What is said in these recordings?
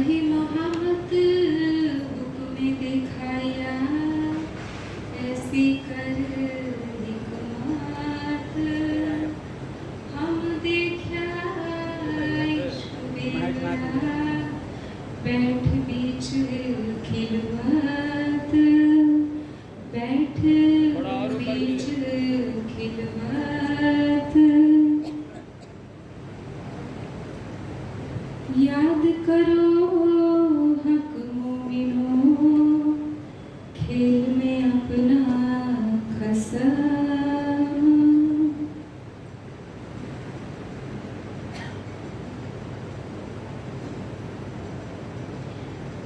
चाहे महामत बुक में दिखाया ऐसी कर हिकमत हम देखा इश्क बेला बैठ बीच खिलवत बैठ बीच खिलवत याद करो हक मोमिनो खेल में अपना खसम।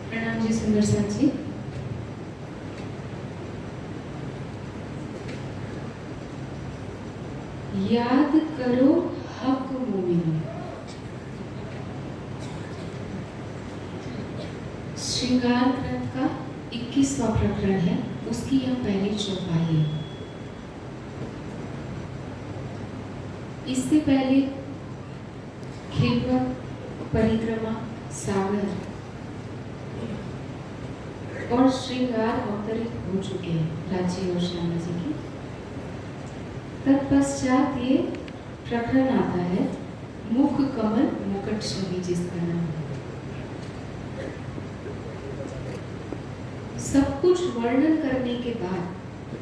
प्रणाम जी सुंदर साथ जी। याद करो हक मोमिनो। श्रृंगार ग्रंथ का 21वां प्रकरण है, उसकी यह पहली चौपाई है। इससे पहले खिलवत, परिक्रमा, सागर और श्रृंगार अवतरित हो चुके हैं राज्य और श्यामा जी की। तत्पश्चात ये प्रकरण आता है मुख कमल मुकुट छवि, जिसका नाम है। सब कुछ वर्णन करने के बाद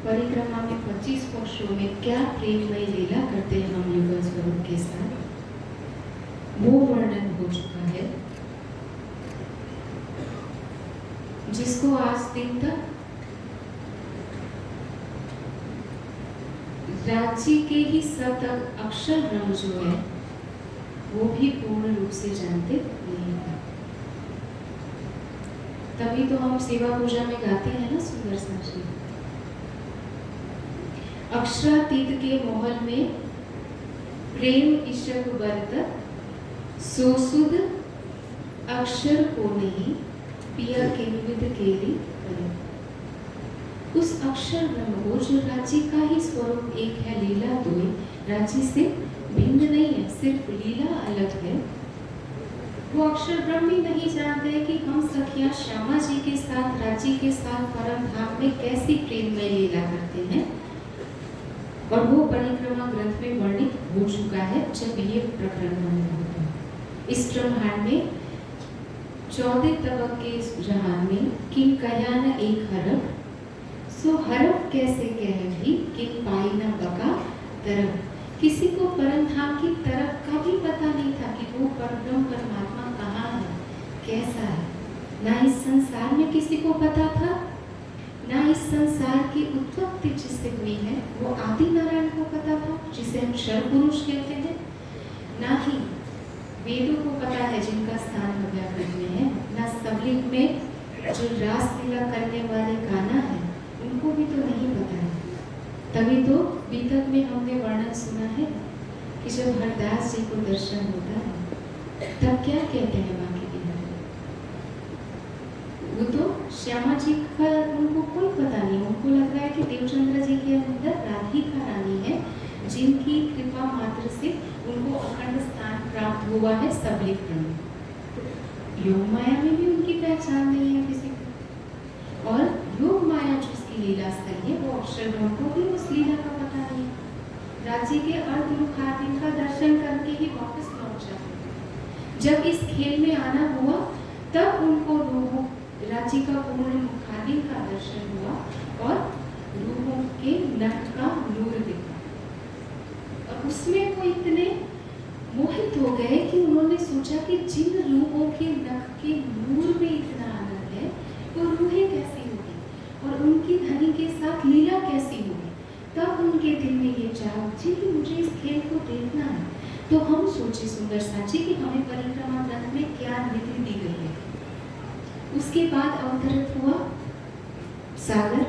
परिक्रमा में 25 वर्षों में क्या प्रेममय लीला करते हैं हम युगल स्वरूप के साथ, वो वर्णन हो चुका है, जिसको आज दिन तक राज्य के ही सत अक्षर ब्रह्म जो है वो भी पूर्ण रूप से जानते नहीं था। तभी तो हम सेवा पूजा में गाते हैं ना सुंदर साक्षी। अक्षरातीत के महल में प्रेम इशक बरतत सोसुद अक्षर को नहीं पिया के विविध केली करे। उस अक्षर ब्रह्म को जो राज्य का ही स्वरूप एक है, लीला दो, राज्य से भिन्न नहीं है, सिर्फ लीला अलग है। वो अक्षर ब्रह्म ही नहीं जानते कि हम सखिया श्यामा जी के साथ, राज्य के साथ परम धाम में कैसी प्रेममय लीला करते हैं। और वो परिक्रमा ग्रंथ में वर्णित हो चुका है जब ये प्रकरण वर्णन होता है। इस ब्रह्मांड में 14 तबक के इस जहान में किन कया न एक हरफ, सो हरफ कैसे कह भी किन पाई न बका तरफ। किसी को परम धाम की तरफ का भी पता नहीं था कि वो परब्रह्म परमात्मा कहाँ है, कैसा है। ना इस संसार में किसी को पता था, ना इस संसार की उत्पत्ति जिससे हुई है वो आदि नारायण को पता था, जिसे हम क्षर पुरुष कहते हैं। ना ही वेदों को पता है जिनका स्थान व्याकरण में है, ना सबलिंग में जो रास लीला करने वाले गाना है उनको भी तो नहीं पता है। तभी तो बीतक में हमने वर्णन सुना है कि जब हरदास जी को दर्शन होता है तब क्या कहते हैं बाकी के बारे में। वो तो श्यामा जी का उनको कोई पता नहीं, उनको लग रहा है कि देवचंद्र जी के अंदर राधिका रानी है, जिनकी कृपा मात्र से उनको अखंड स्थान प्राप्त हुआ है सबलिंग में। योग माया में भी उनकी पहचान नहीं है किसी को, और योग माया जिसकी लीला स्थल है वो अक्षर ब्रह्म को भी उस लीला का पता नहीं है। राज्य के अर्धमुखादि का दर्शन करके ही वापस लौट जाते। जब इस खेल में आना हुआ तब उनको राज्य का पूर्ण मुखादि का दर्शन हुआ और रूपों के नख का नूर दिखा। और उसमें वो इतने मोहित हो गए कि उन्होंने सोचा कि जिन रूपों के नख के नूर में इतना आनंद है वो रूहें कैसी होगी और उनकी धनी के साथ लीला कैसी होगी। तब उनके दिल में ये चाह उठी कि मुझे इस खेल को देखना है। तो हम सोचे सुंदर साची कि हमें परिक्रमा ग्रंथ में क्या नीति दी गई है। उसके बाद अवतरित हुआ सागर।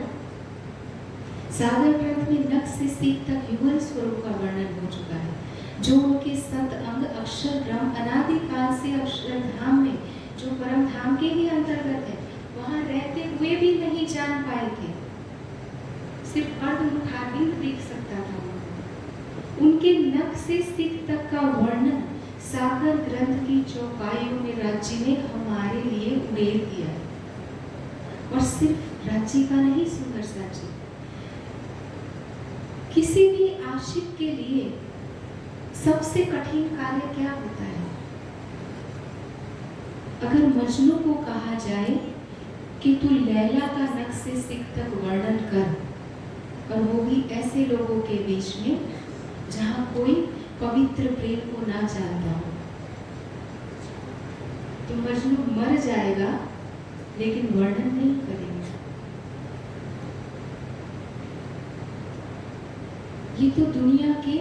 सागर ग्रंथ में नख से सीख तक युगल स्वरूप का वर्णन हो चुका है, जो उनके सत अंग अक्षर ब्रह्म अनादि काल से अक्षरधाम में, जो परम धाम के ही अंतर्गत है, वहां रहते हुए भी नहीं जान पाए थे। सिर्फ अर्धमुखारविंद देख सकता था। उनके नख से सीख तक का वर्णन सागर ग्रंथ की चौपाइयों में राज्य ने हमारे लिए उड़ेल दिया। और सिर्फ राज्य का नहीं सुंदर साची, किसी भी आशिक के लिए सबसे कठिन कार्य क्या होता है? अगर मजनू को कहा जाए कि तू लैला का नक्श से सिख तक वर्णन कर, और वो भी ऐसे लोगों के बीच में जहां कोई पवित्र प्रेम को ना जानता हो, तो मजनू मर जाएगा लेकिन वर्णन नहीं करेगा। ये तो दुनिया के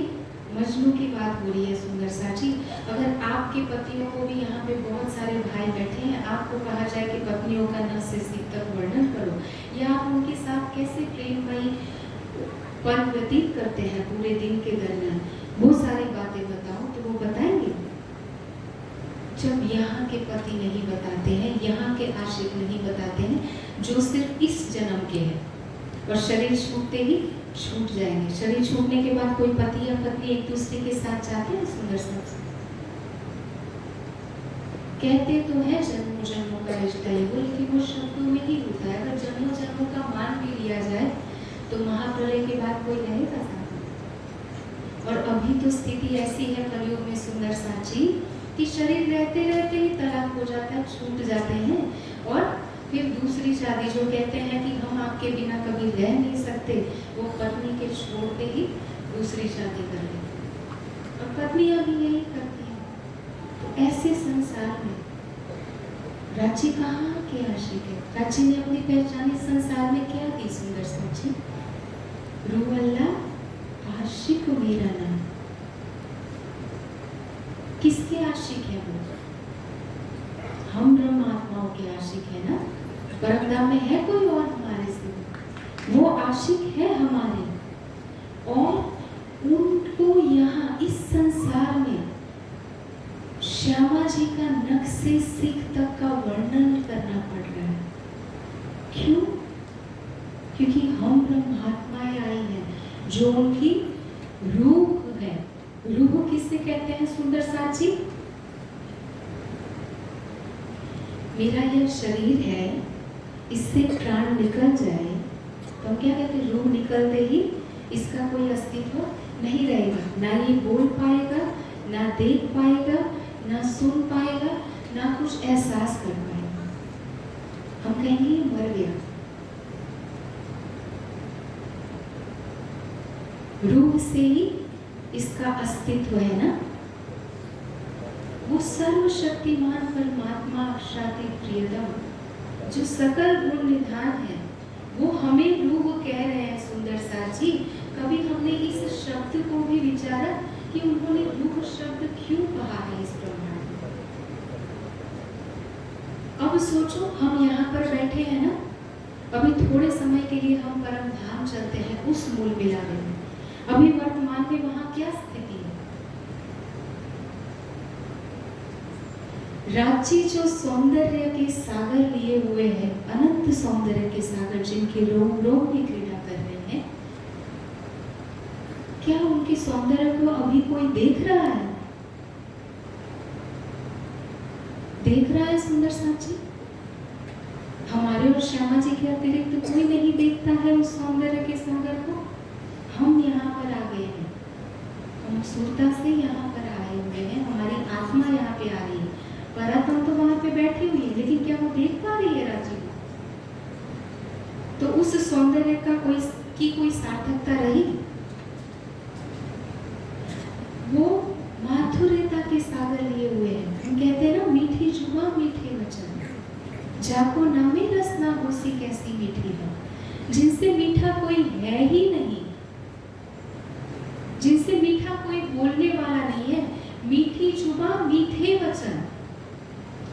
मजनू की बात हो रही है सुंदर साची। अगर आपके पतियों को भी यहाँ पे बहुत सारे भाई बैठे हैं, आपको कहा जाए कि पत्नियों का नक्श से सिख तक वर्णन करो, या आप उनके साथ कैसे प्रेममयी पल व्यतीत करते हैं पूरे दिन के दरमियान, वो सारी बातें बताओ, तो वो बताएंगे? जब यहाँ के पति नहीं बताते हैं, यहाँ के आशिक नहीं बताते हैं, जो सिर्फ इस जन्म के हैं, और शरीर छूटते ही छूट जाएंगे। शरीर छूटने के बाद कोई पति या पत्नी एक दूसरे के साथ जाते हैं सुंदर साथ? कहते तो है जन्मों जन्मों का रिश्ता है वो, लेकिन वो शब्दों में ही होता है। अगर जन्मों जन्मों का मान भी लिया जाए तो महाप्रलय के बाद कोई रहेगा साथ? और अभी तो स्थिति ऐसी है कलयुग में सुंदर साची कि शरीर रहते रहते ही तलाक हो जाता है, छूट जाते हैं, और फिर दूसरी शादी, जो कहते हैं कि हम आपके बिना कभी रह नहीं सकते, वो पत्नी के छोड़ते ही दूसरी शादी कर लेते, और पत्नियां भी यही करती हैं। तो ऐसे संसार में राज्य कहाँ के आशिक है? राज्य ने अपनी पहचान इस संसार में क्या दी सुंदर साची? रूह अल्लाह आशिक मेरा नाम। किसके आशिक है वो? हम ब्रह्म आत्माओं के आशिक है ना। परमधाम में है कोई और हमारे से? वो आशिक है हमारे, और उनको यहाँ इस संसार में श्यामा जी का नक्श से सिख तक का वर्णन करना पड़ रहा है। क्यों? क्योंकि हम ब्रह्मात्माएं आई हैं जो उनकी रूह है। रूह किससे कहते हैं सुंदर साची? मेरा यह शरीर है, इससे प्राण निकल जाए तो हम क्या कहते हैं? रूह निकलते ही इसका कोई अस्तित्व नहीं रहेगा, ना ये बोल पाएगा, ना देख पाएगा, ना सुन पाएगा, ना कुछ एहसास कर पाएगा। हम कहेंगे मर गया। रूह से ही इसका अस्तित्व है ना। वो सर्वशक्तिमान परमात्मा अक्षाति प्रियतम, जो सकल गुण निधान है, वो हमें रूह कह रहे हैं सुंदर साची। कभी हमने इस शब्द को भी विचारा कि उन्होंने रूह शब्द क्यों कहा है इस ब्रह्मांड में? अब सोचो, हम यहाँ पर बैठे हैं ना, अभी थोड़े समय के लिए हम परम धाम चलते हैं उस मूल मिलाने में। अभी वर्तमान में वहां क्या स्थिति है? राज्य जो सौंदर्य के सागर लिए हुए हैं, अनंत सौंदर्य के सागर, जिनके रोम रोम में क्रीड़ा कर रहे हैं, क्या उनके सौंदर्य को अभी कोई देख रहा है? देख रहा है सुंदर साची? हमारे और श्यामा जी के अतिरिक्त तो कोई नहीं देखता है उस सौंदर्य के सागर को। हम यहाँ पर आ गए हैं, हम सुरता से यहाँ पर आए हुए हैं, हमारी आत्मा यहाँ पे आ रही है, परात्मा तो वहां पे बैठी हुई है, लेकिन क्या वो देख पा रही है राज्य को? तो उस सौंदर्य का कोई सार्थकता रही? वो माधुर्यता के सागर लिए हुए हैं। हम कहते हैं ना, मीठी जुबा मीठे वचन, जाको नामे रस ना होसी कैसी मीठी है। जिनसे मीठा कोई है ही नहीं, जिनसे मीठा कोई बोलने वाला नहीं है, मीठी जुबा मीठे वचन,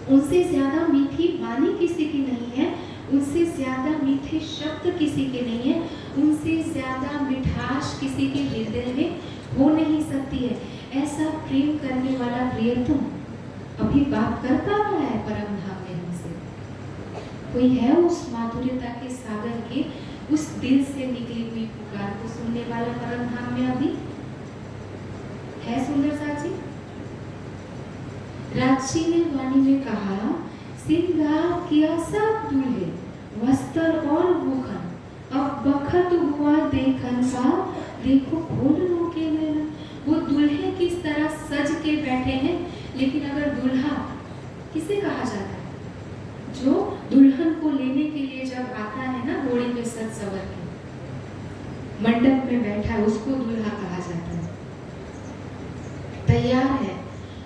उनसे ज्यादा मीठी वाणी किसी की नहीं है, उनसे ज्यादा मीठे शब्द किसी के नहीं है, उनसे ज्यादा मिठास किसी के हृदय में हो नहीं सकती है। ऐसा प्रेम करने वाला प्रियतम अभी बात कर पा रहा है परम धाम में हमसे? कोई है उस माधुर्यता के सागर के, उस दिल से निकली हुई पुकार को सुनने वाला परम धाम में अभी है सुंदर साची? राजी ने वाणी में कहा, श्रृंगार किया सब दूल्हे, वस्त्र और भूखन, अब बखत हुआ देखन का, देखो खोल रोके मेरा। वो दूल्हे किस तरह सज के बैठे हैं, लेकिन अगर दूल्हा किसे कहा जाता है? जो दुल्हन को लेने के लिए जब आता है ना, घोड़ी पे सज सवर के मंडप में बैठा है, उसको दूल्हा कहा जाता है। तैयार है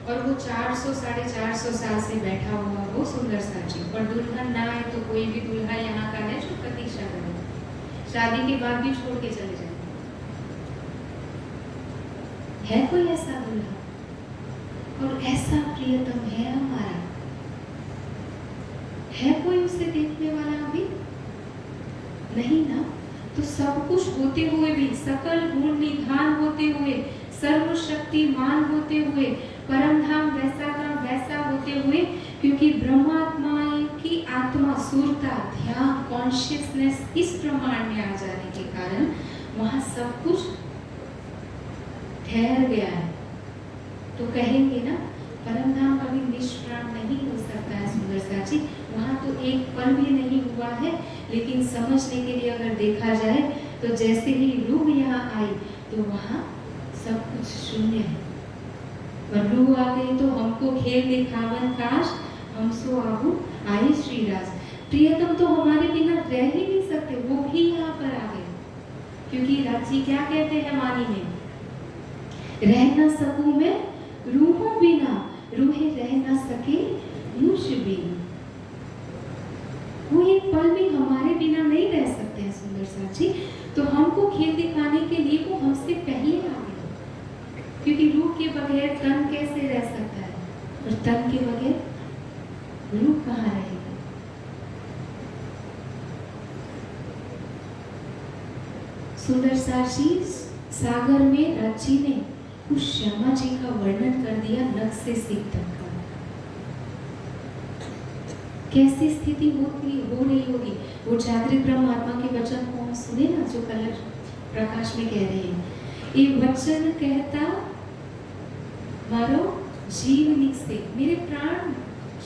और वो 400 450 साल से बैठा हुआ वो सुंदर सा जी, और दुल्हन ना है तो कोई भी दूल्हा यहाँ का है जो प्रतीक्षा करे, शादी के बाद भी छोड़ के चले जाए। है कोई ऐसा दूल्हा? और ऐसा प्रियतम है हमारा? है कोई उसे देखने वाला अभी? नहीं ना। तो सब कुछ होते हुए भी, सकल गुण निधान होते हुए, सर्वशक्तिमान होते हुए, परम धाम वैसा का वैसा होते हुए, क्योंकि ब्रह्मात्मा की आत्मा सुरता, ध्यान, कॉन्शियसनेस इस प्रमाण में आ जाने के कारण वहां सब कुछ ठहर गया है। तो कहेंगे ना, परम धाम कभी निष्प्राण नहीं हो सकता है सुंदर सा जी। वहाँ तो एक पल भी नहीं हुआ है, लेकिन समझने के लिए अगर देखा जाए तो जैसे ही रूह यहाँ आई तो वहाँ सब कुछ शून्य है। और रूह आ गई तो हमको खेल दिखावन काश, हम सो आहू आए श्री राज। प्रियतम तो हमारे बिना रह ही नहीं सकते, वो भी यहाँ पर आ गए। क्योंकि राज जी क्या कहते हैं वाणी में, रह न सकूं मैं रूहों बिना, रूहे रह न सके मुझ बिना। वो एक पल भी हमारे बिना नहीं रह सकते हैं सुंदर सा जी। तो हमको खेल दिखाने के लिए वो हमसे पहले आ गए, क्योंकि रूह के बगैर तन कैसे रह सकता है, और तन के बगैर रूह कहाँ रहेगा। सुंदर सा जी सागर में रची ने उस श्यामा जी का वर्णन कर दिया, नख से सिर तक का। कैसी स्थिति हो रही होगी। वो जागृत ब्रह्म आत्मा के वचन को हम सुने ना, जो कल प्रकाश में कह रहे हैं, ये वचन कहता मारो जीव निकसे, मेरे प्राण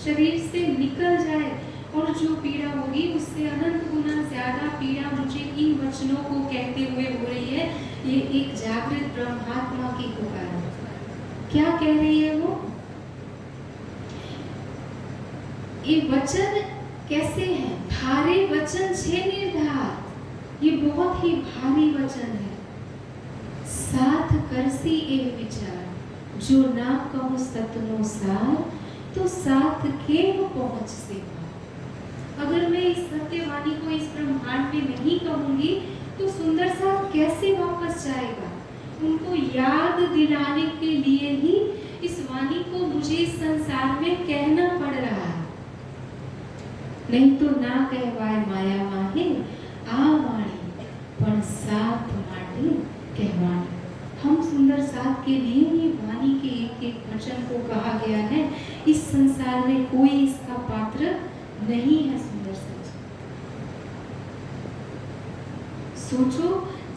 शरीर से निकल जाए, और जो पीड़ा होगी उससे अनंत गुना ज्यादा पीड़ा मुझे इन वचनों को कहते हुए हो रही है। ये एक जागृत ब्रह्मात्मा की पुकार है। क्या कह रही है वो? ये वचन कैसे हैं? भारे वचन छे निर्धार, ये बहुत ही भारी वचन है। साथ करसी एक विचार, जो ना कहूँ सतनो सार, तो साथ के वो पहुंच से पार। अगर मैं इस सत्यवाणी को इस ब्रह्मांड में नहीं कहूंगी तो सुंदर सा कैसे वापस जाएगा? उनको याद दिलाने के लिए ही इस वाणी को मुझे इस संसार में कहना पड़ रहा है। नहीं तो ना कहवाय माया माहे आ वाणी, पण साथ माटे कहवाणी। हम सुंदर साथ के लिए ये वाणी के एक एक वचन को कहा गया है। इस संसार में कोई इसका पात्र नहीं है। सुंदर सा सोचो,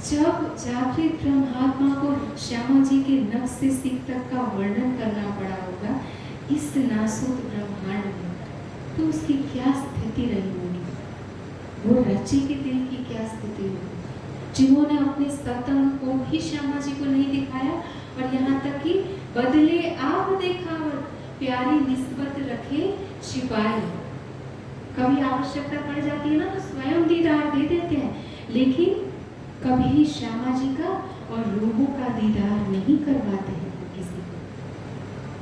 जब जागृत ब्रह्मात्मा को श्यामा जी के नख से सिर तक का वर्णन करना पड़ा होगा इस नासूत ब्रह्मांड में, तो उसकी क्या स्थिति रही होगी? वो रची के दिल की क्या स्थिति होगी, जिन्होंने अपने सतंग को भी श्यामा जी को नहीं दिखाया, और यहाँ तक कि बदले आप देखावत प्यारी निस्बत रखे छिपाई। कभी आवश्यकता पड़ जाती है ना तो स्वयं दीदार दे देते हैं, लेकिन कभी श्यामा जी का और रूहों का दीदार नहीं करवाते हैं किसी को,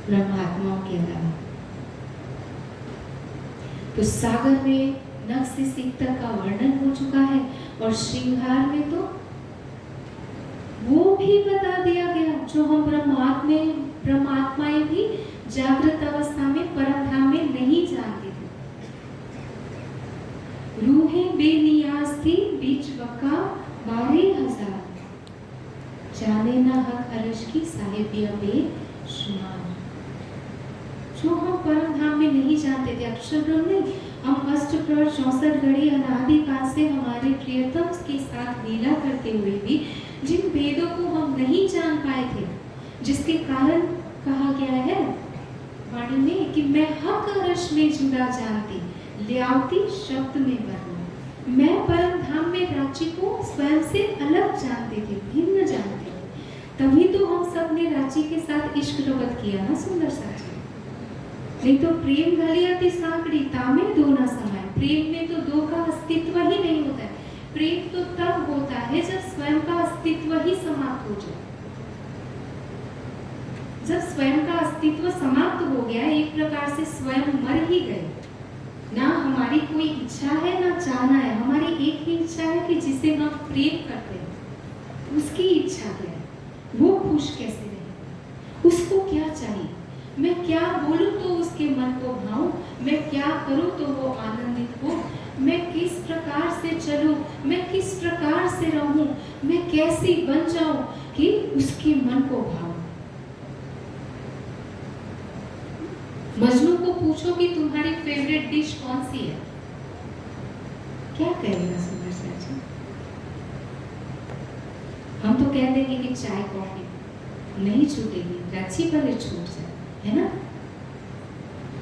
ब्रह्मात्माओं के अलावा। तो सागर में नख से सिर तक का वर्णन हो चुका है, और श्रृंगार में तो वो भी बता दिया गया जो हम ब्रह्मात्माएं भी जागृत अवस्था में परम धाम में नहीं जानते थे। रूहें बेनियाज थी बीच वका 12,000, जाने ना हक अर्श की साहिबिया बेशुमार। जो हम परम धाम में नहीं जानते थे, अक्षर ब्रह्म नहीं, हम अष्टप्रहर 64 घड़ी अनादि काल से हमारे प्रियतम के साथ लीला करते हुए भी जिन भेदों को हम नहीं जान पाए थे, जिसके कारण कहा गया है वाणी में कि मैं हक रस में जुदा जानती, ल्यावती शब्द में वर्णन। मैं परम धाम में रांची को स्वयं से अलग जानते थे, भिन्न जानते थे। तभी तो हम सब ने रांची के साथ इश्क रबत किया ना सुंदर साची। नहीं तो प्रेम गलियाती साकड़ी तामे दो ना समाए। प्रेम में तो दो का अस्तित्व ही नहीं होता है। प्रेम तो तब होता है जब स्वयं का अस्तित्व ही समाप्त हो जाए। जब स्वयं का अस्तित्व समाप्त हो गया, एक प्रकार से स्वयं मर ही गए। ना हमारी कोई इच्छा है ना चाहना है, हमारी एक ही इच्छा है कि जिसे हम प्रेम करते हैं उसकी इच्छा क्या है, वो खुश कैसे रहे, उसको क्या चाहिए, मैं क्या बोलूं तो उसके मन को भाऊं, मैं क्या करूं तो वो आनंदित हो, मैं किस प्रकार से चलूं, मैं किस प्रकार से रहूं, मैं कैसी बन जाऊं कि उसके मन को भाऊं। मजनू को पूछो कि तुम्हारी फेवरेट डिश कौन सी है, क्या कहेगा सुंदर साची? हम तो कह देंगे कि चाय कॉफी नहीं छूटेगी, रांची भले छूट जाए, है ना,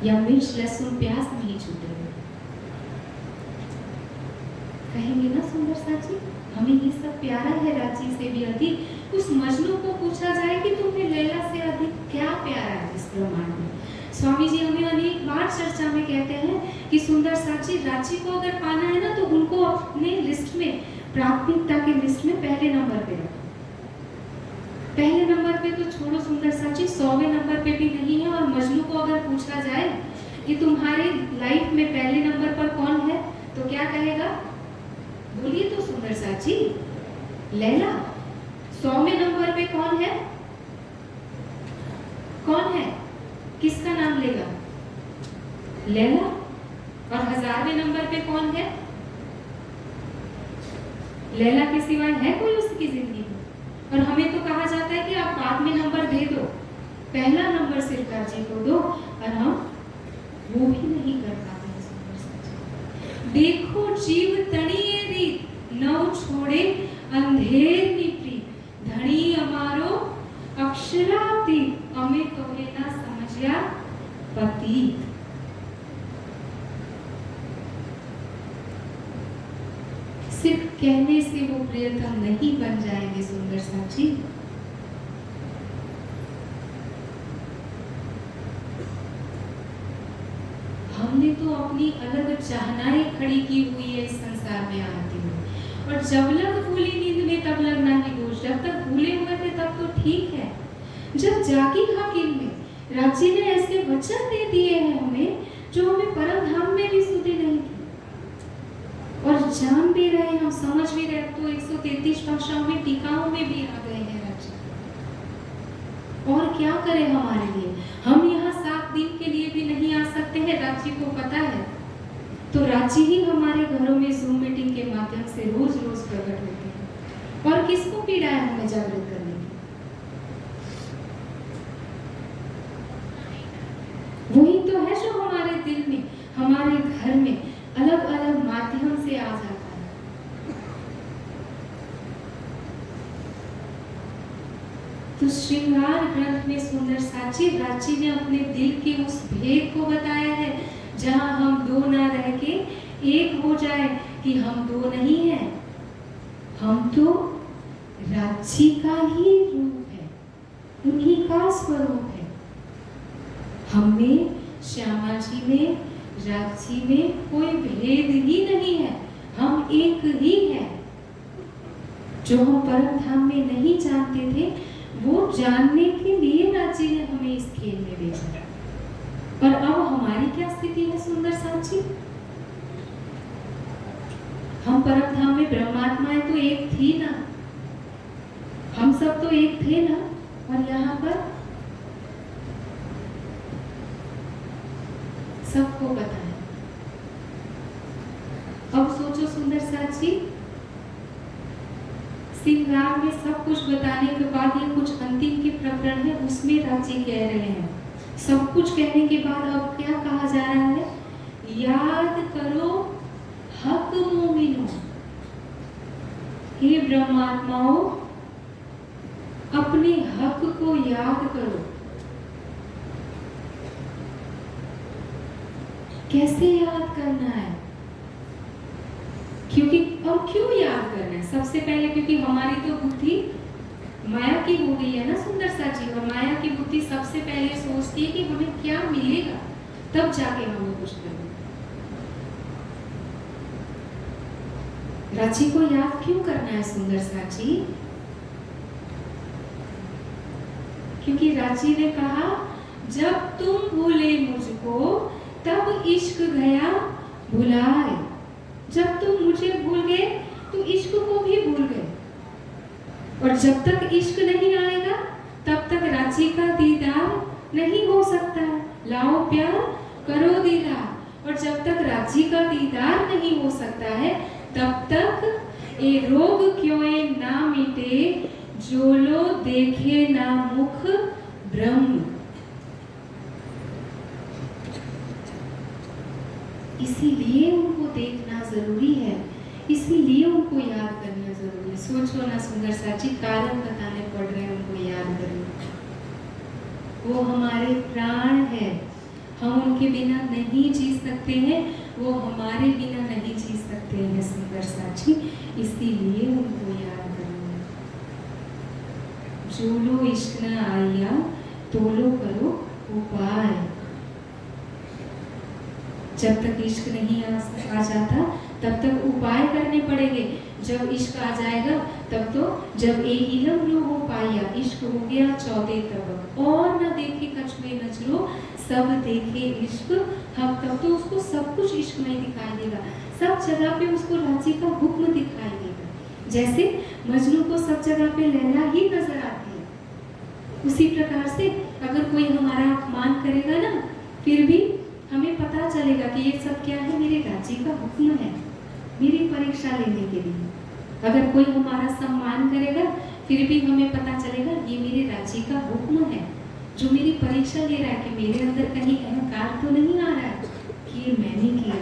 या मिर्च लहसुन प्याज नहीं छूटेगा, कहेंगे ना सुंदर साची? हमें ये सब प्यारा है रांची से भी अधिक। उस मजनू को पूछा जाए कि तुम्हें लैला से अधिक क्या प्यारा है इस ब्रह्मांड में? स्वामी जी हमें अनेक बार चर्चा में कहते हैं कि सुंदर साची रांची को अगर पाना है ना तो उनको अपने लिस्ट में, प्राथमिकता के लिस्ट में पहले नंबर पे रखो। पहले नंबर पे तो छोड़ो सुंदर साची, 100वें नंबर पे भी नहीं है। और मजनू को अगर पूछा जाए कि तुम्हारे लाइफ में पहले नंबर पर कौन है तो क्या कहेगा? बोलिए तो सुंदर साची, लैला। 100वें नंबर पे कौन है? कौन है? किसका नाम लेगा? लैला। और 1000वें नंबर पे कौन है? लैला के सिवाय है कोई उसकी जिंदगी में? और हमें तो कहा जाता है कि आप बाद में नंबर दे दो, पहला नंबर सरकार जी को दो, और हम वो भी नहीं कर पाते हैं सुंदर साची। देखो जीव तणिए रीत, नव छोड़े अंधेर नी प्रीत, धनी अमारो अक्षराती, अमे तोहे ना समझया पतीत। सिर्फ कहने से वो प्रियतम नहीं बन जाएंगे सुंदर साची। हमने तो अपनी अलग चाहनाएं खड़ी की हुई है इस संसार में आते हुए, और जब लग भूली नींद में तब लग नाही होश। जब तक भूले हुए थे तब तो ठीक है, जब जागी हकीम में रांची ने ऐसे वचन दे दिए हैं हमें जो हमें परम धाम में भी सुधी नहीं थी, और जान भी रहे, हम समझ भी रहे, तो 133 भाषाओं में टीकाओं में भी आ गए हैं रांची। और क्या करें हमारे लिए? हम यहाँ 7 दिन के लिए भी नहीं आ सकते हैं, रांची को पता है। तो रांची ही हमारे घरों में जूम मीटिंग के माध्यम से रोज रोज प्रकट होते हैं। और किसको पीड़ा है हमें जागृत करने की? वही तो है जो हमारे दिल में, हमारे घर में अलग अलग माध्यम से आ जाता है। तो श्रृंगार ग्रंथ में सुंदर साची रांची ने अपने दिल के उस भेद को बताया है, जहां हम दो ना रह के एक हो जाए कि हम दो नहीं हैं, हम तो रांची का ही रूप है, उन्हीं का स्वरूप है। हमें, श्यामा जी में, रांची में कोई भेद ही नहीं है, हम एक ही है। जो हम परम धाम में नहीं जानते थे वो जानने के लिए रांची ने हमें इस खेल में भेजा। और अब हमारी क्या स्थिति है सुंदर साची? हम परम धाम में ब्रह्मात्माएं तो एक थी ना, हम सब तो एक थे ना, और यहाँ पर सबको पता है। अब सोचो सुंदर साची, श्रृंगार में सब कुछ बताने के बाद ये कुछ अंतिम के प्रकरण है, उसमें रांची कह रहे हैं, सब कुछ कहने के बाद अब क्या कहा जा रहा है? याद करो हक मोमिनो, हे ब्रह्मात्माओं अपने हक को याद करो। कैसे याद करना है? क्योंकि और क्यों याद करना है? सबसे पहले क्योंकि हमारी तो बुद्धि माया की हो गई है ना सुंदर सा जी, और माया की बुद्धि सबसे पहले सोचती है कि हमें क्या मिलेगा, तब जाके हमें कुछ करना। रांची को याद क्यों करना है सुंदर सा जी? क्योंकि रांची ने कहा जब तुम भूले मुझको तब इश्क गया भुलाए। जब तुम मुझे भूल गए तो इश्क को भी भूल गए, और जब तक इश्क नहीं आएगा तब तक रांची का दीदार नहीं हो सकता। लाओ प्यार करो दीदार, और जब तक रांची का दीदार नहीं हो सकता है तब तक ये रोग क्यों ना मिटे, जो लो देखे ना मुख ब्रह्म। इसीलिए उनको देखना जरूरी है, इसीलिए उनको याद करना जरूरी है। सोचो ना सुंदर सा जी, कारण बताने पड़ रहे हैं उनको याद करने। वो हमारे प्राण है, हम उनके बिना नहीं जी सकते हैं, वो हमारे बिना नहीं जी सकते हैं सुंदर सा जी, इसीलिए उनको याद करना। जो लो इश्क न आया तो लो करो उपाय। जब तक इश्क नहीं आ जाता तब तक उपाय करने पड़ेंगे। जब इश्क आ जाएगा तब तो जब ए इलम लो हो पाया, इश्क हो गया चौदे तब, और न देखे कछुए नजरो सब देखे इश्क हम, तब तो उसको सब कुछ इश्क में दिखाई देगा, सब जगह पे उसको रांची का हुक्म दिखाई देगा। जैसे मजनू को सब जगह पे लैला ही नजर आती है, उसी प्रकार से अगर कोई हमारा अपमान करेगा ना, फिर भी हमें पता चलेगा कि ये सब क्या है, मेरे रांची का हुक्म है मेरी परीक्षा लेने के लिए। अगर कोई हमारा सम्मान करेगा फिर भी हमें पता चलेगा ये मेरे रांची का हुक्म है जो मेरी परीक्षा ले रहा है, कि मेरे अंदर कहीं अहंकार तो नहीं आ रहा है कि ये मैंने किया,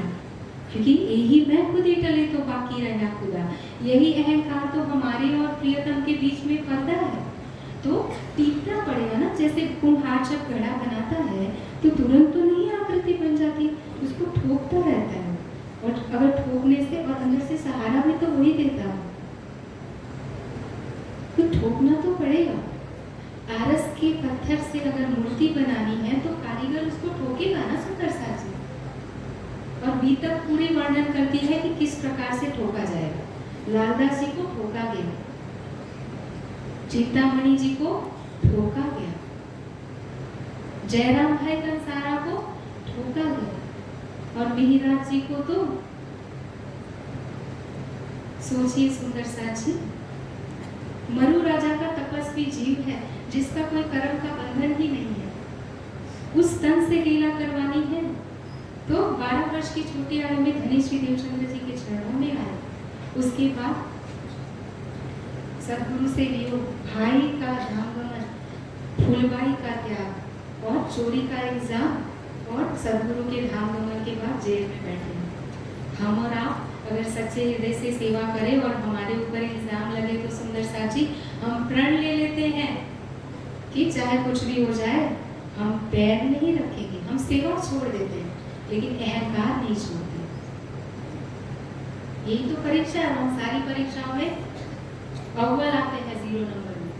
क्योंकि यही मैं खुद ही टले तो बाकी रहना खुदा। यही अहंकार तो हमारे और प्रियतम के बीच में पर्दा है, तो टीकना पड़ेगा ना। जैसे कुम्हार जब घड़ा बनाता है तो तुरंत तो नहीं आकृति बन जाती, उसको ठोकता रहता है, और अगर ठोकने से और अंदर से सहारा भी तो वही देता है, तो ठोकना तो पड़ेगा। आरस के पत्थर से अगर मूर्ति बनानी है तो कारीगर उसको ठोकेगा ना सुंदर सा जी। और बीतक पूरी वर्णन करती है कि किस प्रकार से ठोका जाएगा। लालदास जी को ठोका गया, चिंतामणि जी को ठोका गया, जयराम भाई कंसारा को ठोका गया, और मिहिराज जी को तो सोचिए सुंदर सा जी। मरु राजा का तपस्वी जीव है जिसका कोई कर्म का बंधन ही नहीं है, उस तन से लीला करवानी है तो 12 वर्ष की छोटी आयु में धनी श्री देवचंद्र जी के चरणों में आए। उसके बाद सदगुरु से लियो भाई का धामगमन, फूलबाई का त्याग और चोरी का इल्जाम, और सदगुरु के धामगमन के बाद जेल में बैठे। हम और आप अगर सच्चे हृदय से सेवा करें और हमारे ऊपर इल्जाम लगे तो सुंदर सा जी हम प्रण ले लेते हैं कि चाहे कुछ भी हो जाए हम पैर नहीं रखेंगे, हम सेवा छोड़ देते हैं, लेकिन अहंकार नहीं छोड़ते। यही तो परीक्षा है, हम सारी परीक्षाओं में अव्वल आते हैं 0 नंबर में।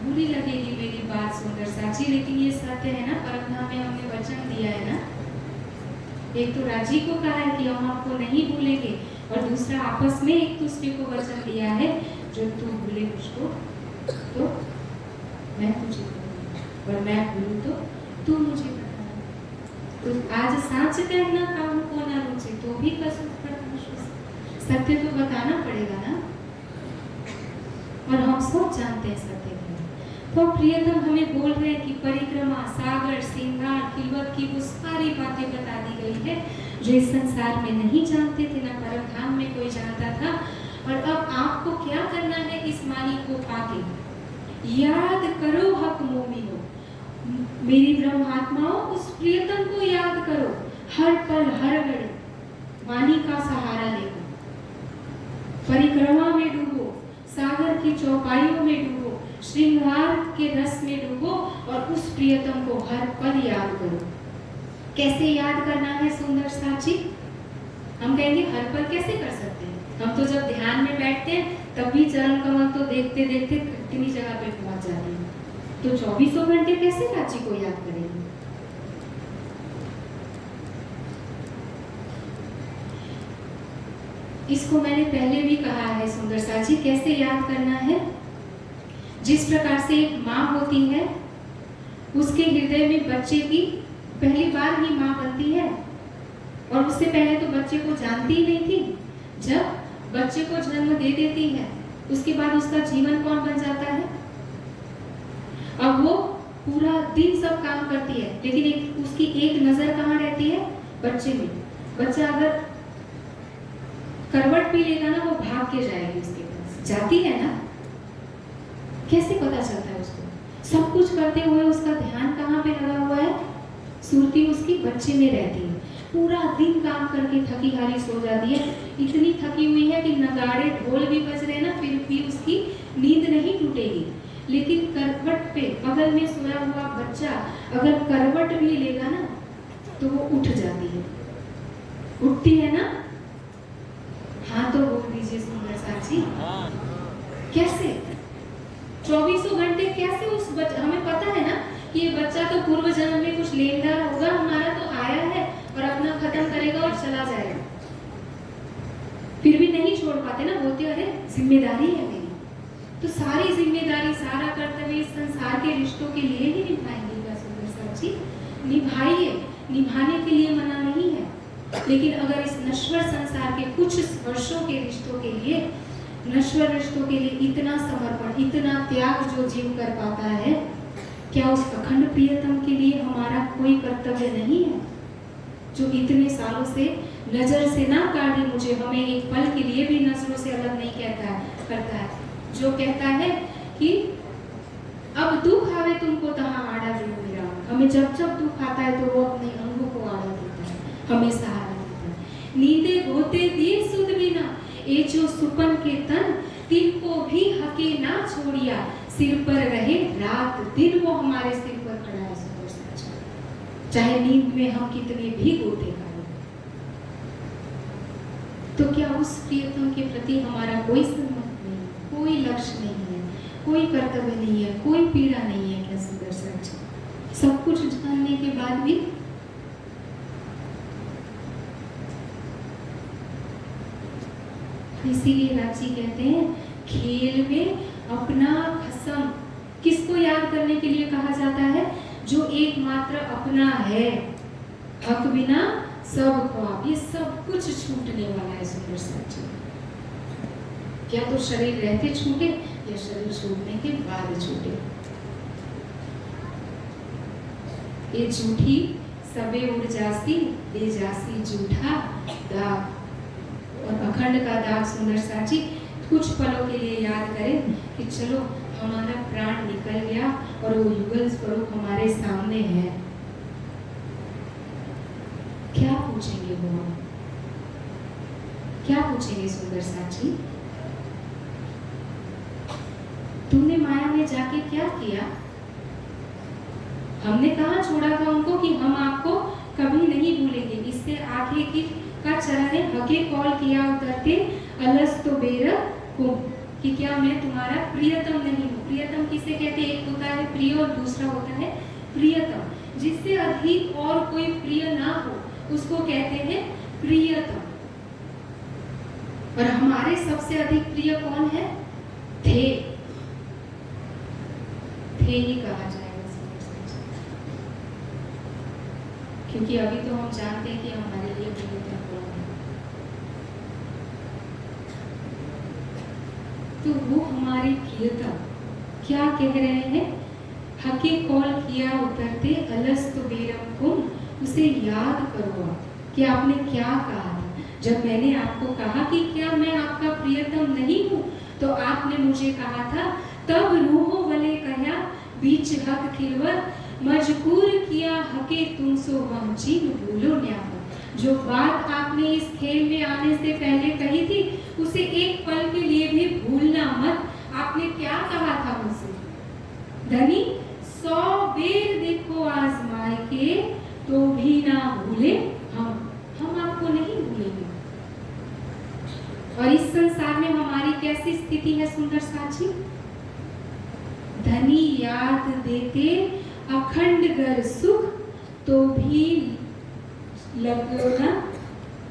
बुरी लगेगी मेरी बात सुंदर साची, लेकिन ये सत्य है ना। परमधाम में हमने वचन दिया है ना, एक तो राजी को कहा है कि हम आपको नहीं भूलेंगे, और दूसरा आपस में एक दूसरे को वचन दिया है जो तू भूले मुझको तो मैं तुझे भूलूंगा, और मैं भूलूं तो तू मुझे बताना। तो आज सांच कहना काम को ना रुचे तो भी कसम सत्य तो बताना पड़ेगा ना, और हम सब जानते हैं सत्य को। तो प्रियतम हमें बोल रहे हैं कि परिक्रमा, सागर, श्रृंगार, खिलवत की वो सारी बातें बता दी गई है जो इस संसार में नहीं जानते थे, ना परमधाम में कोई जानता था। और अब आपको क्या करना है इस वाणी को पाके? याद करो हक मोमिनो, मेरी ब्रह्मात्माओं उस प्रियतम को याद करो हर पल हर घड़ी, वाणी का सहारा लेकर। परिक्रमा में डूबो, सागर की चौपाइयों में डूबो, श्रृंगार के रस में डूबो, और उस प्रियतम को हर पल याद करो। कैसे याद करना है सुंदर साची? हम कहेंगे हर पल कैसे कर सकते हैं? हम तो जब ध्यान में बैठते हैं तब भी चरण कमल तो देखते देखते कितनी जगह पे पहुंच जाते हैं, तो 24 घंटे कैसे रांची को याद करेंगे? इसको मैंने पहले भी कहा है सुंदर साची, कैसे याद करना है? जिस प्रकार से एक माँ होती है, उसके हृदय में बच्चे की पहली बार ही माँ बनती है, और उससे पहले तो बच्चे को जानती ही नहीं थी। जब बच्चे को जन्म दे देती है, उसके बाद उसका जीवन कौन बन जाता है? अब वो पूरा दिन सब काम करती है, लेकिन उसकी एक नजर कहाँ रहती है? बच्चे में। बच्चा अगर करवट भी लेगा ना, वो भाग के जाएगी उसके पास, जाती है ना? कैसे पता चलता है उसको? सब कुछ करते हुए उसका ध्यान कहाँ पे लगा हुआ है? सुरती उसकी बच्चे में रहती है। पूरा दिन काम करके थकी हारी सो जाती है, इतनी थकी हुई है कि नगाड़े ढोल भी बज रहे ना, फिर भी उसकी नींद नहीं टूटेगी। लेकिन करवट पे बगल में सोया हुआ बच्चा अगर करवट भी लेगा ना, तो वो उठ जाती है। उठती है ना? हाँ तो बोल दीजिए सुंदर साची, कैसे 24 घंटे कैसे उस बच्चा, हमें पता है ना कि ये बच्चा तो पूर्व जन्म में कुछ लेनदार होगा हमारा, तो आया है और अपना खत्म करेगा और चला जाएगा, फिर भी नहीं छोड़ पाते ना, बोलते अरे जिम्मेदारी है मेरी, तो सारी जिम्मेदारी सारा कर्तव्य इस संसार के रिश्तों के लिए ही निभाएंगे क्या सुंदर साची? निभाइए, निभाने के लिए मना नहीं है, लेकिन अगर इस नश्वर संसार के कुछ वर्षों के रिश्तों के लिए, नश्वर रिश्तों के लिए इतना समर्पण, इतना त्याग जो जीव कर पाता है, क्या उस अखंड प्रियतम के लिए हमारा कोई कर्तव्य नहीं है? जो इतने सालों से नजर से ना काटे मुझे, हमें एक पल के लिए भी नजरों से अलग नहीं करता है, जो कहता है कि अब दुख आवे तुमको तहाँ आड़ा दे मेरा, हमें जब जब दुख आता है तो वो अपने अंगों को आड़ा देता है, हमें सहारा देता है। नींदे गोते दिए सुध बिना, ए जो सुपन के तन तिनको भी हके ना छोड़िया, सिर पर रहे रात दिन वो हमारे सिर पर खड़ा है सुंदर साची, चाहे नींद में हम कितने भी गोते खाएं। तो क्या उस प्रियतम के प्रति हमारा कोई संबंध नहीं, कोई लक्ष्य नहीं है, कोई कर्तव्य नहीं है, कोई पीड़ा नहीं है क्या सुंदर साची? सब कुछ जानने के बाद भी इसीलिए रांची कहते हैं खेल में अपना खसम। किसको याद करने के लिए कहा जाता है? जो एकमात्र अपना है, हक बिना सब ख्वाब, ये सब कुछ छूटने वाला है सुंदर साची। क्या तो शरीर रहते छूटे या शरीर छूटने के बाद छूटे। ये झूठी सबे उड़ जासी, ले जासी झूठा दाग, और अखंड का दाग सुंदर साची कुछ पलों के लिए याद करें कि चलो हमारा प्राण निकल गया और वो युगल स्वरूप हमारे सामने है, क्या पूछेंगे वो हम? क्या पूछेंगे सुंदर साची? तुमने माया में जाके क्या किया? हमने कहा छोड़ा था उनको कि हम आपको कभी नहीं भूलेंगे। इससे आगे की का चरण ने हके कॉल किया उतरते अलस तो बेर को, कि क्या मैं तुम्हारा प्रियतम नहीं हूँ? प्रियतम किसे कहते हैं? एक होता है प्रिय और दूसरा होता है प्रियतम। जिससे अधिक और कोई प्रिय ना हो उसको कहते हैं प्रियतम। और हमारे सबसे अधिक प्रिय कौन है? थे ही कहा जाएगा, क्योंकि अभी तो हम जानते हैं कि हमारे लिए प्रियतम कौन है। तो वो हमारे प्रियतम क्या कह रहे हैं? हके कॉल किया उतरते अलस तो बेरम कुम, उसे याद करो आप कि आपने क्या कहा था। जब मैंने आपको कहा कि क्या मैं आपका प्रियतम नहीं हूँ, तो आपने मुझे कहा था, तब रूहो वले कहा बीच हक खिलवर, मजबूर किया हके तुम सो हम जीव भूलो न्याय। जो बात आपने इस खेल में आने से पहले कही थी, उसे एक पल के लिए भी भूलना मत। आपने क्या कहा था मुझसे? धनी 100 बेर देखो आजमाए के, तो भी ना भूले हम आपको नहीं भूलेंगे। और इस संसार में हमारी कैसी स्थिति है सुंदर साची? धनी याद देते अखंड गर सुख, तो भी लग्यो ना,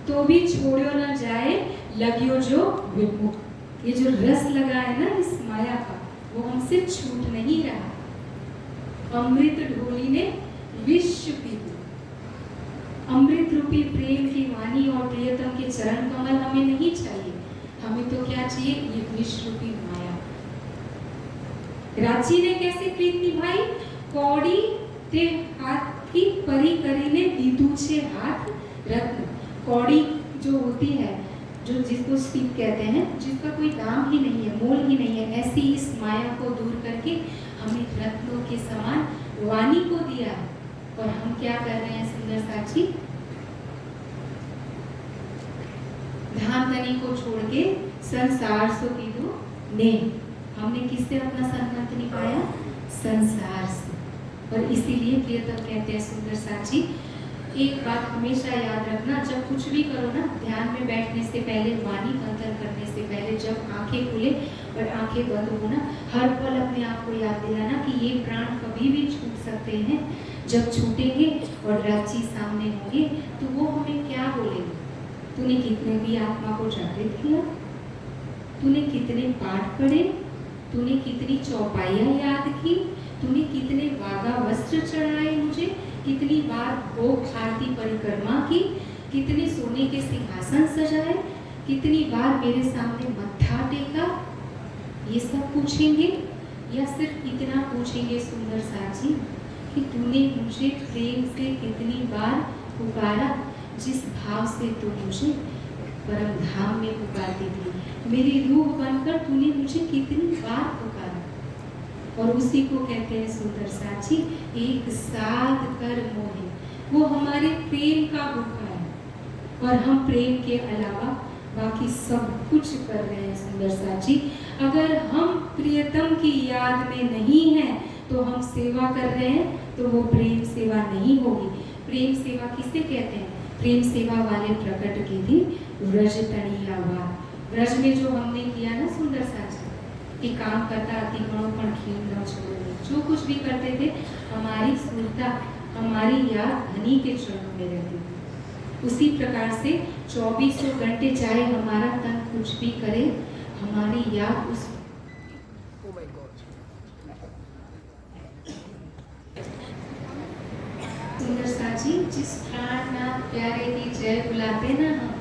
तो भी छोड़ो ना जाए लग्यो जो विमुख। ये जो रस लगा है ना इस माया का, वो हमसे छूट नहीं रहा। अमृत ढोली ने विश्व पी, अमृत रूपी प्रेम की वाणी और प्रियतम के चरण कमल हमें नहीं चाहिए। हमें तो क्या चाहिए? ये विश्व रूपी माया। राची ने कैसे प्रीत निभाई? कौड़ी ते हाथ की परी करी ने दीदू छे हाथ रत्न। कौड़ी जो होती है, जो जिसको स्टीप कहते हैं, जिसका कोई दाम ही नहीं है, मोल ही नहीं है, ऐसी इस माया को दूर करके हमें रत्नों के समान वाणी को दिया है। और हम क्या कर रहे हैं सुंदर साची? धाम धनी को छोड़ के संसार सो पीदो ने। हमने किससे अपना संबंध निभाया? संसार से। और इसीलिए प्रियतम कहते हैं सुंदर साची, एक बात हमेशा याद रखना, जब कुछ भी करो ना, ध्यान में बैठने से पहले, वाणी मंथन करने से पहले, जब आंखें खुले और आंखें बंद हो ना, हर पल अपने आप को याद दिलाना कि ये प्राण कभी भी छूट सकते हैं। जब छूटेंगे और राची सामने होंगे तो वो हमें क्या बोलेंगे? तूने कितने भी आत्मा को जागृत किया, तूने कितने पाठ पढ़े, तूने कितनी चौपाइयाँ याद की, तूने कितने वागा वस्त्र चढ़ाए मुझे, कितनी बार भोग आरती परिक्रमा की, कितने सोने के सिंहासन सजाए, कितनी बार मेरे सामने मत्था टेका। ये सब पूछेंगे या सिर्फ इतना पूछेंगे सुंदर साची कि तूने मुझे प्रेम से कितनी बार पुकारा, जिस भाव से तू मुझे परम धाम में पुकारती थी, मेरी रूह बनकर तूने मुझे कितनी बार पुकारा। और उसी को कहते हैं सुंदर साची एक साध कर मोहे। वो हमारे प्रेम का भूखा है और हम प्रेम के अलावा बाकी सब कुछ कर रहे हैं सुंदर साची। अगर हम प्रियतम की याद में नहीं हैं तो हम सेवा कर रहे हैं तो वो प्रेम सेवा नहीं होगी। प्रेम सेवा किसे कहते हैं? प्रेम सेवा वाले प्रकट की थी व्रज तणियावा। व्रज में जो हमने किया ना सुंदर साची कि काम करता अति गणों पर खीन न छोड़े, जो कुछ भी करते थे हमारी स्फूर्ता, हमारी याद धनी के चरणों में रहती थी। उसी प्रकार से 24 घंटे चाहे हमारा तन कुछ भी करे, हमारी याद उस सुंदर साची जिस प्राणनाथ प्यारे की जय बुलाते ना हम,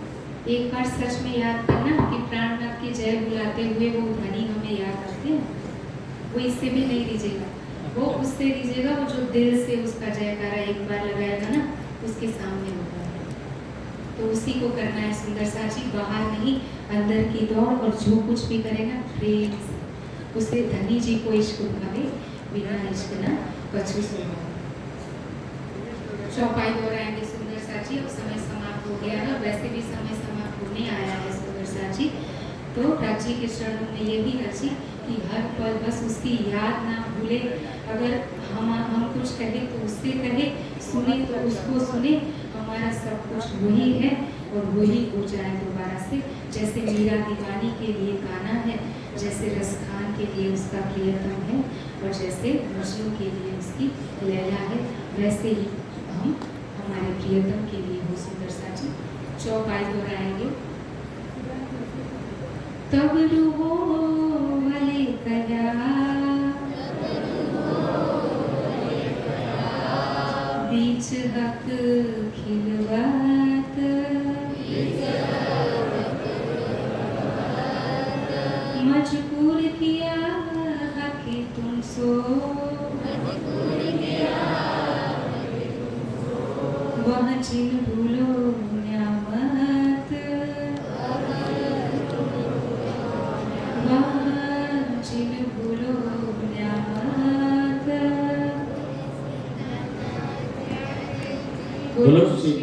एक बार सच में याद करना कि प्राणनाथ की जय बुलाते हुए वो धनी हमें याद करते हैं। वो इससे भी नहीं दीजिएगा, वो उससे दीजिएगा वो जो दिल से उसका जयकारा एक बार लगाएगा ना, उसके सामने होगा। तो उसी को करना है सुंदर साची, बाहर नहीं अंदर की दौड़। और जो कुछ भी करेगा प्रेम से, उसे धनी जी को इश्क भावे, बिना इश्क ना पछू सुभावे। चौपाई दोहराएंगे सुंदर साची। अब समय समाप्त हो गया है, वैसे भी समय समाप्त होने आया है सुंदर साची। तो राजी के चरणों में यही रची कि हर पल बस उसकी याद ना भूले। अगर हम कुछ कहें तो उससे कहे, सुने तो उसको सुने। हमारा सब कुछ वही है और वही हो जाए दोबारा से। जैसे मीरा दीवानी के लिए गाना है, जैसे रसखान के लिए उसका प्रियतम है, और जैसे मजनू के लिए उसकी लैला है, वैसे ही हम हमारे प्रियतम के लिए हो सुंदर साची। चौपाई दोहराएंगे। तब रुहो वले कया, बीच हक खिलवात, मजबूर किया हकी तुम सो, वह जिन भूलो